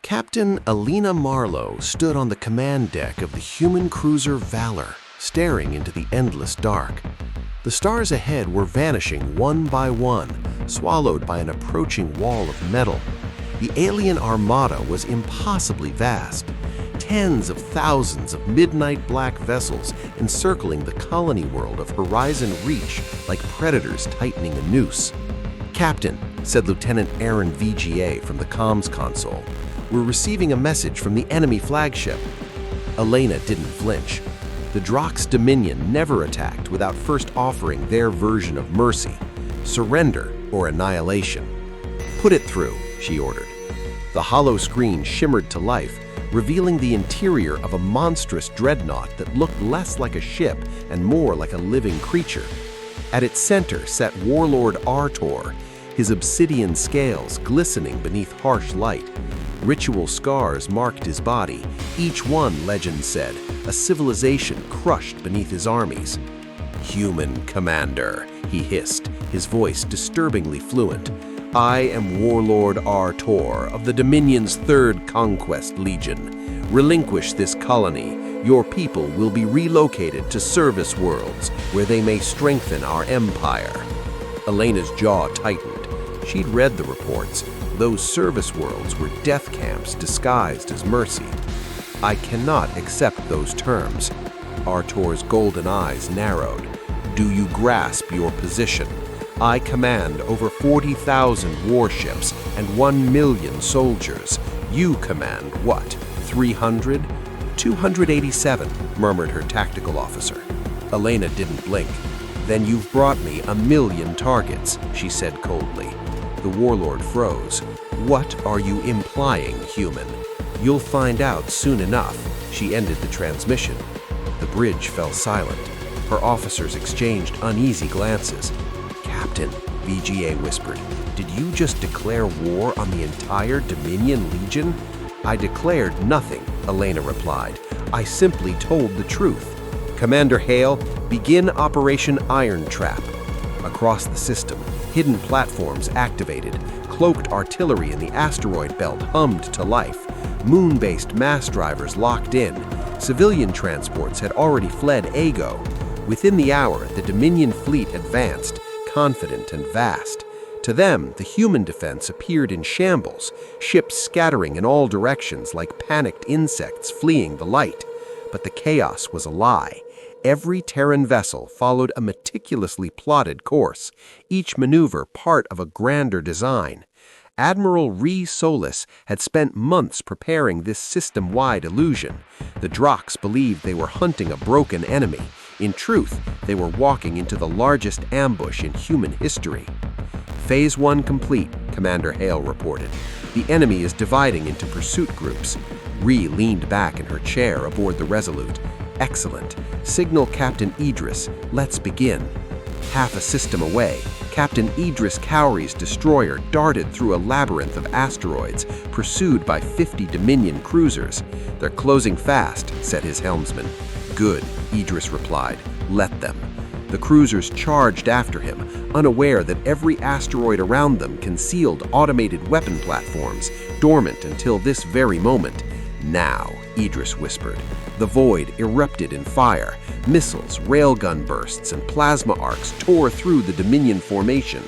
Captain Alina Marlowe stood on the command deck of the human cruiser Valor, staring into the endless dark. The stars ahead were vanishing one by one, swallowed by an approaching wall of metal. The alien armada was impossibly vast. Tens of thousands of midnight black vessels encircling the colony world of Horizon Reach like predators tightening a noose. "Captain," said Lieutenant Aaron VGA from the comms console, "we're receiving a message from the enemy flagship." Elena didn't flinch. The Drox Dominion never attacked without first offering their version of mercy, surrender or annihilation. "Put it through," she ordered. The hollow screen shimmered to life, revealing the interior of a monstrous dreadnought that looked less like a ship and more like a living creature. At its center sat Warlord Artor, his obsidian scales glistening beneath harsh light. Ritual scars marked his body, each one, legend said, a civilization crushed beneath his armies. "Human commander," he hissed, his voice disturbingly fluent. "I am Warlord Artor of the Dominion's 3rd Conquest Legion. Relinquish this colony. Your people will be relocated to service worlds where they may strengthen our empire." Elena's jaw tightened. She'd read the reports. Those service worlds were death camps disguised as mercy. "I cannot accept those terms." Artor's golden eyes narrowed. "Do you grasp your position? I command over 40,000 warships and 1 million soldiers. You command what, 300? 287, murmured her tactical officer. Elena didn't blink. "Then you've brought me 1,000,000 targets," she said coldly. The warlord froze. "What are you implying, human?" "You'll find out soon enough." She ended the transmission. The bridge fell silent. Her officers exchanged uneasy glances. "Captain," VGA whispered, "did you just declare war on the entire Dominion Legion?" "I declared nothing," Elena replied. "I simply told the truth." "Commander Hale, begin Operation Iron Trap." Across the system, hidden platforms activated. Cloaked artillery in the asteroid belt hummed to life. Moon-based mass drivers locked in. Civilian transports had already fled Ago. Within the hour, the Dominion fleet advanced, confident and vast. To them, the human defense appeared in shambles, ships scattering in all directions like panicked insects fleeing the light. But the chaos was a lie. Every Terran vessel followed a meticulously plotted course, each maneuver part of a grander design. Admiral Rhys Solis had spent months preparing this system-wide illusion. The Drox believed they were hunting a broken enemy. In truth, they were walking into the largest ambush in human history. "Phase 1 complete," Commander Hale reported. "The enemy is dividing into pursuit groups." Rhys leaned back in her chair aboard the Resolute. "Excellent. Signal Captain Idris. Let's begin." Half a system away, Captain Idris Cowrey's destroyer darted through a labyrinth of asteroids, pursued by 50 Dominion cruisers. "They're closing fast," said his helmsman. "Good," Idris replied. "Let them." The cruisers charged after him, unaware that every asteroid around them concealed automated weapon platforms, dormant until this very moment. "Now," Idris whispered. The void erupted in fire. Missiles, railgun bursts, and plasma arcs tore through the Dominion formation.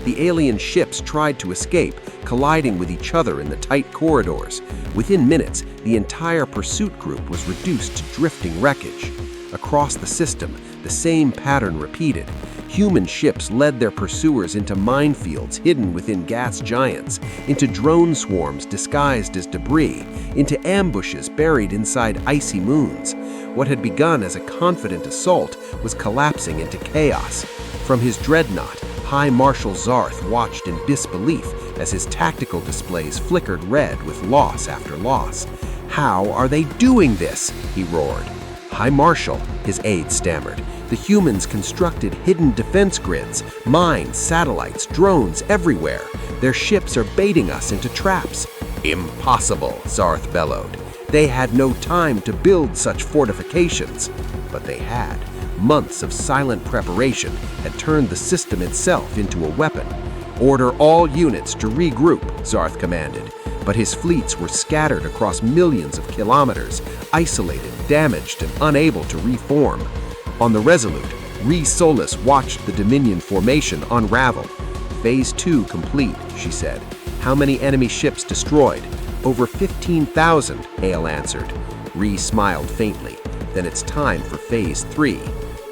The alien ships tried to escape, colliding with each other in the tight corridors. Within minutes, the entire pursuit group was reduced to drifting wreckage. Across the system, the same pattern repeated. Human ships led their pursuers into minefields hidden within gas giants, into drone swarms disguised as debris, into ambushes buried inside icy moons. What had begun as a confident assault was collapsing into chaos. From his dreadnought, High Marshal Zarth watched in disbelief as his tactical displays flickered red with loss after loss. "How are they doing this?" he roared. "High Marshal," his aide stammered. "The humans constructed hidden defense grids, mines, satellites, drones everywhere. Their ships are baiting us into traps." "Impossible," Zarth bellowed. "They had no time to build such fortifications." But they had. Months of silent preparation had turned the system itself into a weapon. "Order all units to regroup," Zarth commanded. but his fleets were scattered across millions of kilometers, isolated, damaged, and unable to reform. On the Resolute, Rhys Solis watched the Dominion formation unravel. "Phase 2 complete," she said. "How many enemy ships destroyed?" "Over 15,000, Hale answered. Rhys smiled faintly. "Then it's time for Phase 3.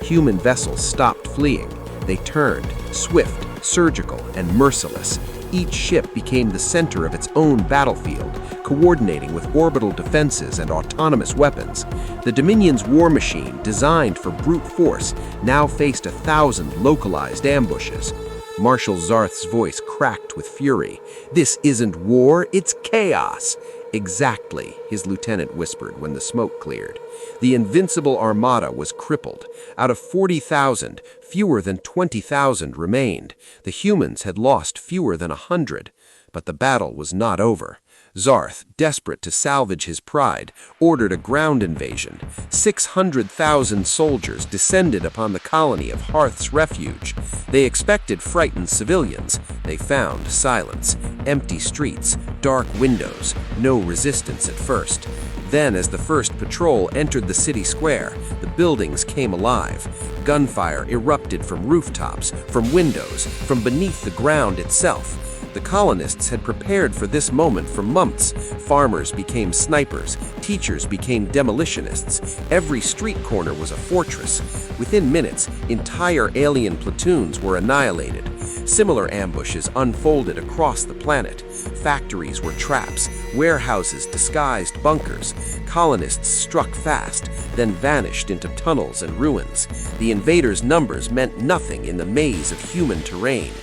Human vessels stopped fleeing. They turned, swift, surgical, and merciless. Each ship became the center of its own battlefield, coordinating with orbital defenses and autonomous weapons. The Dominion's war machine, designed for brute force, now faced 1,000 localized ambushes." Marshal Zarth's voice cracked with fury. "This isn't war, it's chaos." "Exactly," his lieutenant whispered when the smoke cleared. The invincible armada was crippled. Out of 40,000, fewer than 20,000 remained. The humans had lost fewer than 100. But the battle was not over. Zarth, desperate to salvage his pride, ordered a ground invasion. 600,000 soldiers descended upon the colony of Hearth's Refuge. They expected frightened civilians. They found silence, empty streets, dark windows, no resistance at first. Then, as the first patrol entered the city square, the buildings came alive. Gunfire erupted from rooftops, from windows, from beneath the ground itself. The colonists had prepared for this moment for months. Farmers became snipers, teachers became demolitionists. Every street corner was a fortress. Within minutes, entire alien platoons were annihilated. Similar ambushes unfolded across the planet. Factories were traps, warehouses disguised bunkers. Colonists struck fast, then vanished into tunnels and ruins. The invaders' numbers meant nothing in the maze of human terrain.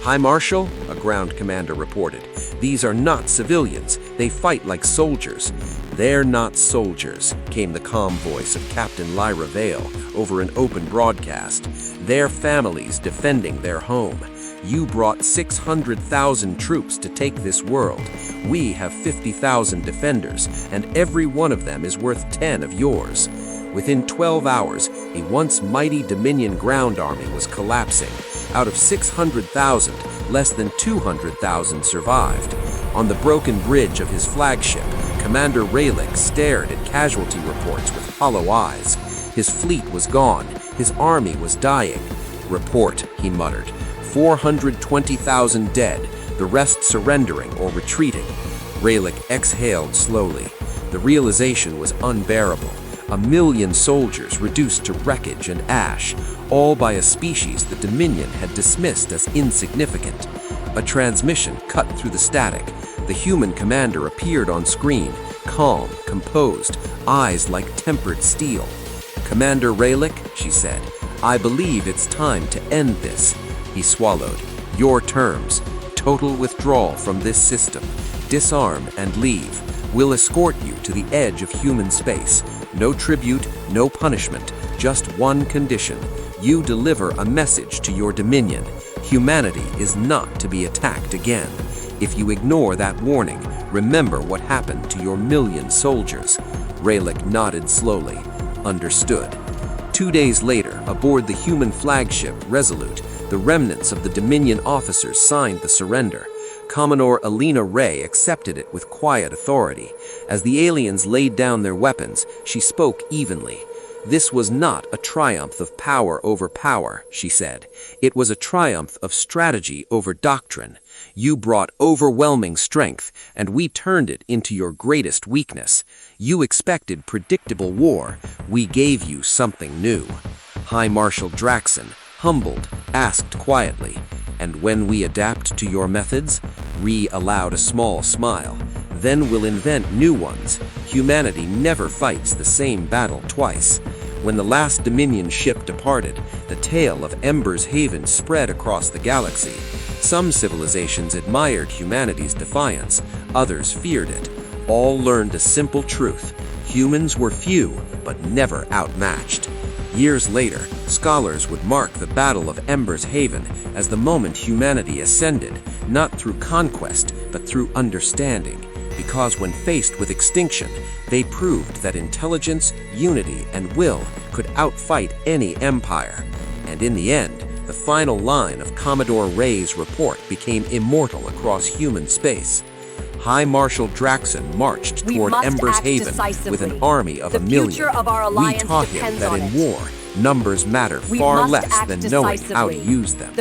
"High Marshal," a ground commander reported, "these are not civilians. They fight like soldiers." "They're not soldiers," came the calm voice of Captain Lyra Vale over an open broadcast. "They're families defending their home. You brought 600,000 troops to take this world. We have 50,000 defenders, and every one of them is worth 10 of yours." Within 12 hours, a once mighty Dominion ground army was collapsing. Out of 600,000, less than 200,000 survived. On the broken bridge of his flagship, Commander Raylick stared at casualty reports with hollow eyes. His fleet was gone. His army was dying. "Report," he muttered. 420,000 dead, the rest surrendering or retreating." Raylick exhaled slowly. The realization was unbearable. 1,000,000 soldiers reduced to wreckage and ash, all by a species the Dominion had dismissed as insignificant. A transmission cut through the static. The human commander appeared on screen, calm, composed, eyes like tempered steel. "Commander Raylick," she said, "I believe it's time to end this." He swallowed. "Your terms: total withdrawal from this system, disarm and leave. We'll escort you to the edge of human space. No tribute, no punishment, just one condition. You deliver a message to your Dominion. Humanity is not to be attacked again. If you ignore that warning, remember what happened to your 1,000,000 soldiers." Raylick nodded slowly. "Understood." 2 days later, aboard the human flagship Resolute, the remnants of the Dominion officers signed the surrender. Commodore Alina Ray accepted it with quiet authority. As the aliens laid down their weapons, she spoke evenly. "This was not a triumph of power over power," she said. "It was a triumph of strategy over doctrine. You brought overwhelming strength, and we turned it into your greatest weakness. You expected predictable war. We gave you something new." High Marshal Draxon, humbled, asked quietly, "And when we adapt to your methods?" Ree allowed a small smile. "Then we'll invent new ones. Humanity never fights the same battle twice." When the last Dominion ship departed, the tale of Ember's Haven spread across the galaxy. Some civilizations admired humanity's defiance, others feared it. All learned a simple truth: humans were few, but never outmatched. Years later, scholars would mark the Battle of Ember's Haven as the moment humanity ascended, not through conquest, but through understanding. Because when faced with extinction, they proved that intelligence, unity, and will could outfight any empire. And in the end, the final line of Commodore Ray's report became immortal across human space. High Marshal Draxon marched toward Ember's Haven with an army of 1,000,000. We taught him that in war, numbers matter far less than knowing how to use them.